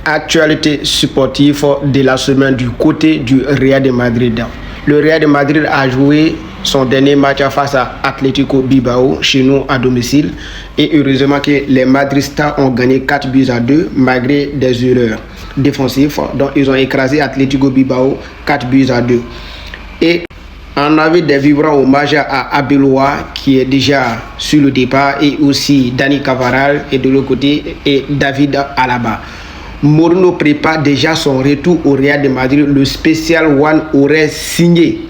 Actualité sportive de la semaine du côté du Real de Madrid. Le Real de Madrid a joué son dernier match face à Atlético Bilbao chez nous à domicile et heureusement que les Madridistas ont gagné 4-2 malgré des erreurs défensives. Donc ils ont écrasé Atlético Bilbao 4-2. Et on avait des vibrants hommages à Abeloa qui est déjà sur le départ et aussi Dani Cavaral et de l'autre côté et David Alaba. Mourinho prépare déjà son retour au Real de Madrid. Le spécial One aurait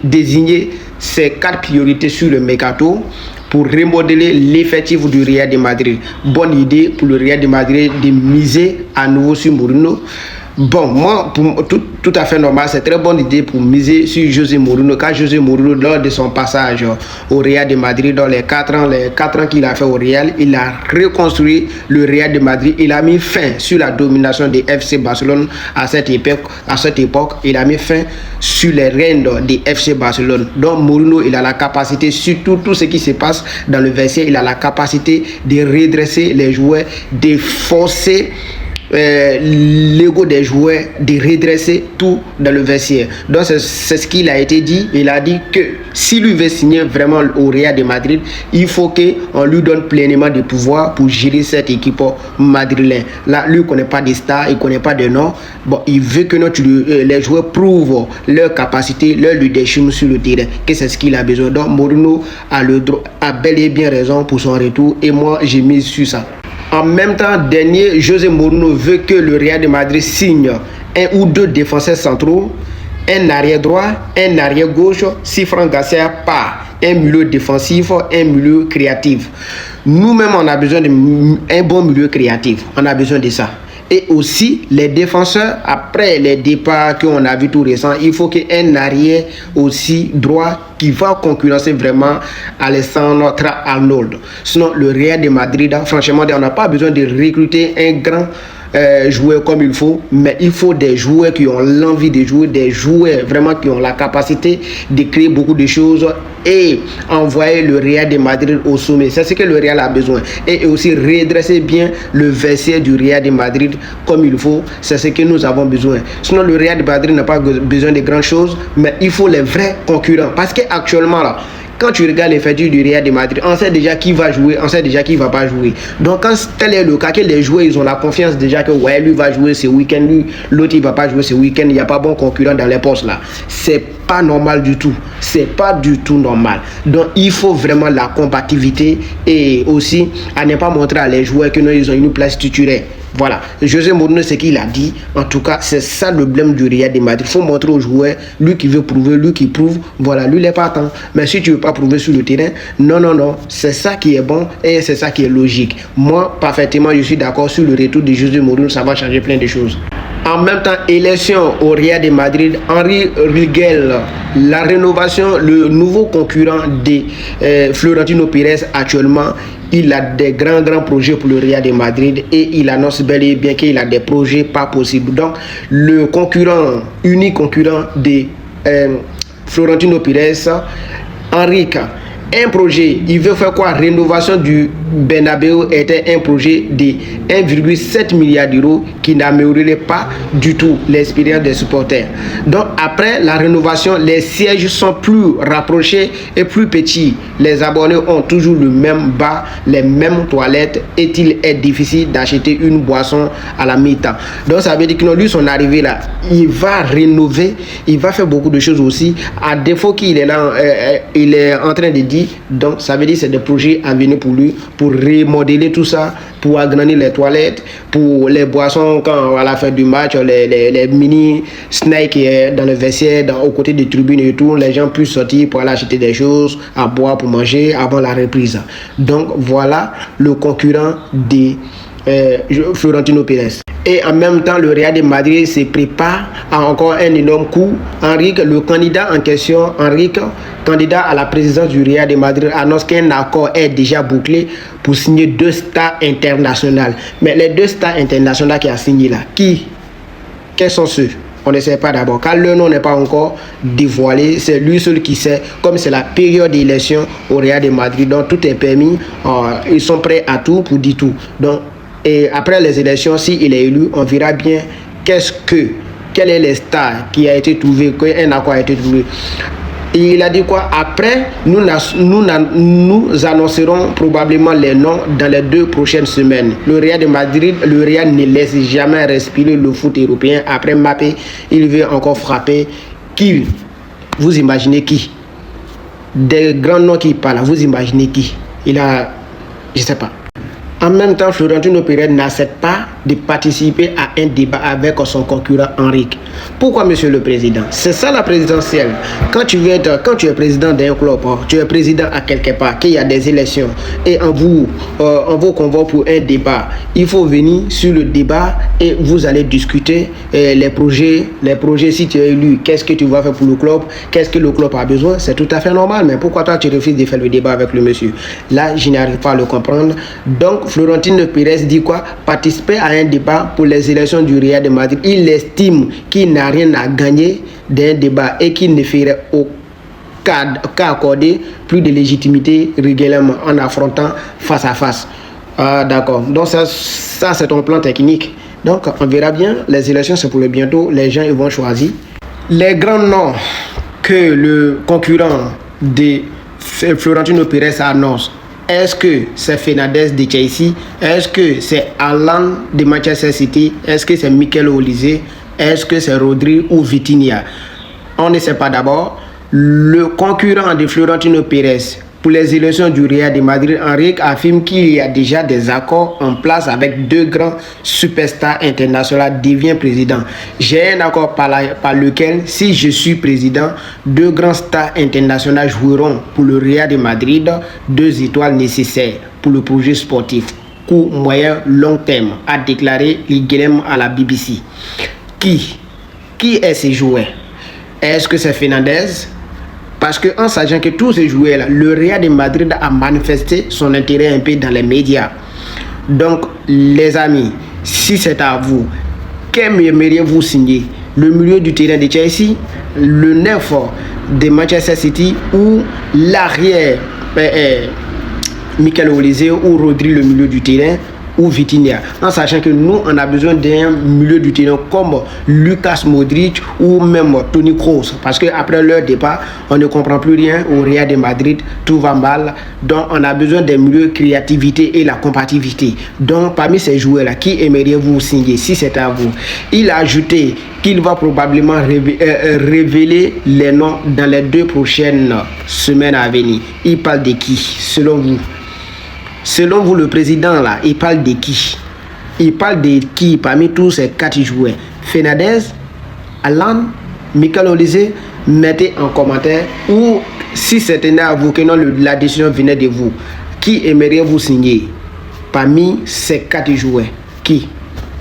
désigné ses 4 priorités sur le mercato pour remodeler l'effectif du Real de Madrid. Bonne idée pour le Real de Madrid de miser à nouveau sur Mourinho. Bon, moi, tout à fait normal, c'est très bonne idée pour miser sur José Mourinho. Quand José Mourinho, lors de son passage au Real de Madrid, dans les 4 ans qu'il a fait au Real, il a reconstruit le Real de Madrid. Il a mis fin sur la domination des FC Barcelone à cette époque. Il a mis fin sur les règnes des FC Barcelone. Donc Mourinho, il a la capacité, surtout tout ce qui se passe dans le vestiaire, il a la capacité de redresser les joueurs, de forcer l'ego des joueurs, de redresser tout dans le vestiaire. Donc c'est ce qu'il a été dit. Il a dit que si lui veut signer vraiment au Real de Madrid, il faut qu'on lui donne pleinement de pouvoir pour gérer cette équipe madrilène. Là, lui ne connaît pas des stars, il ne connaît pas de noms. Bon, il veut que les joueurs prouvent leur capacité, leur leadership sur le terrain, que c'est ce qu'il a besoin. Donc Mourinho a bel et bien raison pour son retour et moi j'ai mis sur ça. En même temps, José Mourinho veut que le Real de Madrid signe 1 ou 2 défenseurs centraux, un arrière droit, un arrière gauche, si Fran Garcia part, un milieu défensif, un milieu créatif. Nous-mêmes, on a besoin d'un bon milieu créatif. On a besoin de ça. Et aussi, les défenseurs, après les départs qu'on a vu tout récent, il faut qu'il y ait un arrière aussi droit qui va concurrencer vraiment Alessandro Arnold. Sinon, le Real de Madrid, franchement, on n'a pas besoin de recruter un grand joueur comme il faut, mais il faut des joueurs qui ont l'envie de jouer, des joueurs vraiment qui ont la capacité de créer beaucoup de choses et envoyer le Real de Madrid au sommet. C'est ce que le Real a besoin. Et aussi redresser bien le vestiaire du Real de Madrid comme il faut. C'est ce que nous avons besoin. Sinon, le Real de Madrid n'a pas besoin de grandes choses, mais il faut les vrais concurrents. Parce qu'actuellement, là, quand tu regardes l'effectif du Real de Madrid, on sait déjà qui va jouer, on sait déjà qui ne va pas jouer. Donc quand tel est le cas, que les joueurs ils ont la confiance déjà que ouais, lui va jouer ce week-end, l'autre il ne va pas jouer ce week-end, il n'y a pas bon concurrent dans les postes là. C'est pas normal du tout. C'est pas du tout normal. Donc il faut vraiment la combativité et aussi à ne pas montrer à les joueurs que nous ils ont une place titulaire. Voilà, José Mourinho, ce qu'il a dit, en tout cas, c'est ça le blême du Real de Madrid. Il faut montrer aux joueurs, lui qui veut prouver, lui qui prouve, voilà, lui il n'est pas tant. Mais si tu ne veux pas prouver sur le terrain, non, c'est ça qui est bon et c'est ça qui est logique. Moi, parfaitement, je suis d'accord sur le retour de José Mourinho, ça va changer plein de choses. En même temps, élection au Real de Madrid, Henri Riguel, la rénovation, le nouveau concurrent de Florentino Pérez actuellement, il a des grands projets pour le Real de Madrid et il annonce bel et bien qu'il a des projets pas possibles. Donc, le unique concurrent de Florentino Pérez, Henrique, un projet, il veut faire quoi? Rénovation du Bernabéu était un projet de 1,7 milliard d'euros qui n'améliorerait pas du tout l'expérience des supporters. Donc après la rénovation, les sièges sont plus rapprochés et plus petits. Les abonnés ont toujours le même bar, les mêmes toilettes et il est difficile d'acheter une boisson à la mi-temps. Donc ça veut dire que lui, son arrivée là, il va rénover, il va faire beaucoup de choses aussi. À défaut qu'il est là, il est en train de dire, donc ça veut dire que c'est des projets à venir pour lui, pour remodeler tout ça, pour agrandir les toilettes, pour les boissons quand à la fin du match, les mini snacks dans le vestiaire, aux côtés des tribunes et tout, les gens puissent sortir pour aller acheter des choses à boire, pour manger avant la reprise. Donc voilà le concurrent de Florentino Pérez. Et en même temps, le Real de Madrid se prépare à encore un énorme coup. Henrique, le candidat en question, candidat à la présidence du Real de Madrid, annonce qu'un accord est déjà bouclé pour signer 2 stars internationales. Mais les 2 stars internationales qui a signé là, quels sont ceux? On ne sait pas d'abord. Car le nom n'est pas encore dévoilé, c'est lui seul qui sait. Comme c'est la période d'élection au Real de Madrid, donc tout est permis. Ils sont prêts à tout pour dire tout. Donc Et après les élections, s'il est élu, on verra bien quel est le star qui a été trouvé, qu'un accord a été trouvé. Et il a dit quoi? Après, nous annoncerons probablement les noms dans les 2 prochaines semaines. Le Real de Madrid, le Real ne laisse jamais respirer le foot européen. Après Mbappé, il veut encore frapper. Qui? Vous imaginez qui? Des grands noms qui parlent, vous imaginez qui? Il a, je ne sais pas. En même temps, Florentino Pérez n'accepte pas de participer à un débat avec son concurrent Henrique. Pourquoi, monsieur le président? C'est ça la présidentielle. Quand tu es président d'un club, tu es président à quelque part, qu'il y a des élections et on vous convoque pour un débat, il faut venir sur le débat et vous allez discuter les projets, si tu es élu, qu'est-ce que tu vas faire pour le club, qu'est-ce que le club a besoin, c'est tout à fait normal. Mais pourquoi toi tu refuses de faire le débat avec le monsieur? Là, je n'arrive pas à le comprendre. Donc, Florentino Pérez dit quoi? Participer à un débat pour les élections du Real de Madrid. Il estime qu'il n'a rien à gagner d'un débat et qu'il ne ferait qu'à accorder plus de légitimité régulièrement en affrontant face à face. D'accord. Donc ça c'est un plan technique. Donc on verra bien. Les élections c'est pour le bientôt. Les gens ils vont choisir. Les grands noms que le concurrent de Florentino Pérez annonce. Est-ce que c'est Fernandes de Chelsea? Est-ce que c'est Haaland de Manchester City? Est-ce que c'est Mikel Olise? Est-ce que c'est Rodri ou Vitinha? On ne sait pas d'abord. Le concurrent de Florentino Pérez pour les élections du Real de Madrid, Henrique, affirme qu'il y a déjà des accords en place avec 2 grands superstars internationaux devient président. J'ai un accord par lequel, si je suis président, 2 grands stars internationaux joueront pour le Real de Madrid 2 étoiles nécessaires pour le projet sportif. Court, moyen, long terme, a déclaré Guilhem à la BBC. Qui est ce joueur? Est-ce que c'est Fernandes? Parce qu'en sachant que tous ces joueurs-là, le Real de Madrid a manifesté son intérêt un peu dans les médias. Donc, les amis, si c'est à vous, qu'aimeriez-vous signer? Le milieu du terrain de Chelsea, le 9 de Manchester City ou l'arrière Mikel Olise ou Rodri, le milieu du terrain, ou Vitinha, en sachant que nous on a besoin d'un milieu du terrain comme Lucas Modric ou même Toni Kroos, parce qu'après leur départ on ne comprend plus rien au Real de Madrid, tout va mal. Donc on a besoin des milieux créativité et la compatibilité. Donc parmi ces joueurs là, qui aimeriez-vous signer si c'est à vous? Il a ajouté qu'il va probablement révéler les noms dans les 2 prochaines semaines à venir. Il parle de qui selon vous? Selon vous, le président là, il parle de qui? Il parle de qui parmi tous ces 4 joueurs? Fernandes, Haaland, Mikel Olise? Mettez en commentaire. Ou si c'était à vous que non, la décision venait de vous, qui aimeriez-vous signer parmi ces 4 joueurs? Qui?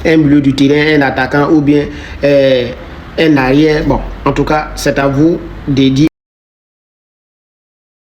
Un milieu du terrain, un attaquant ou bien un arrière? Bon, en tout cas, c'est à vous de dire.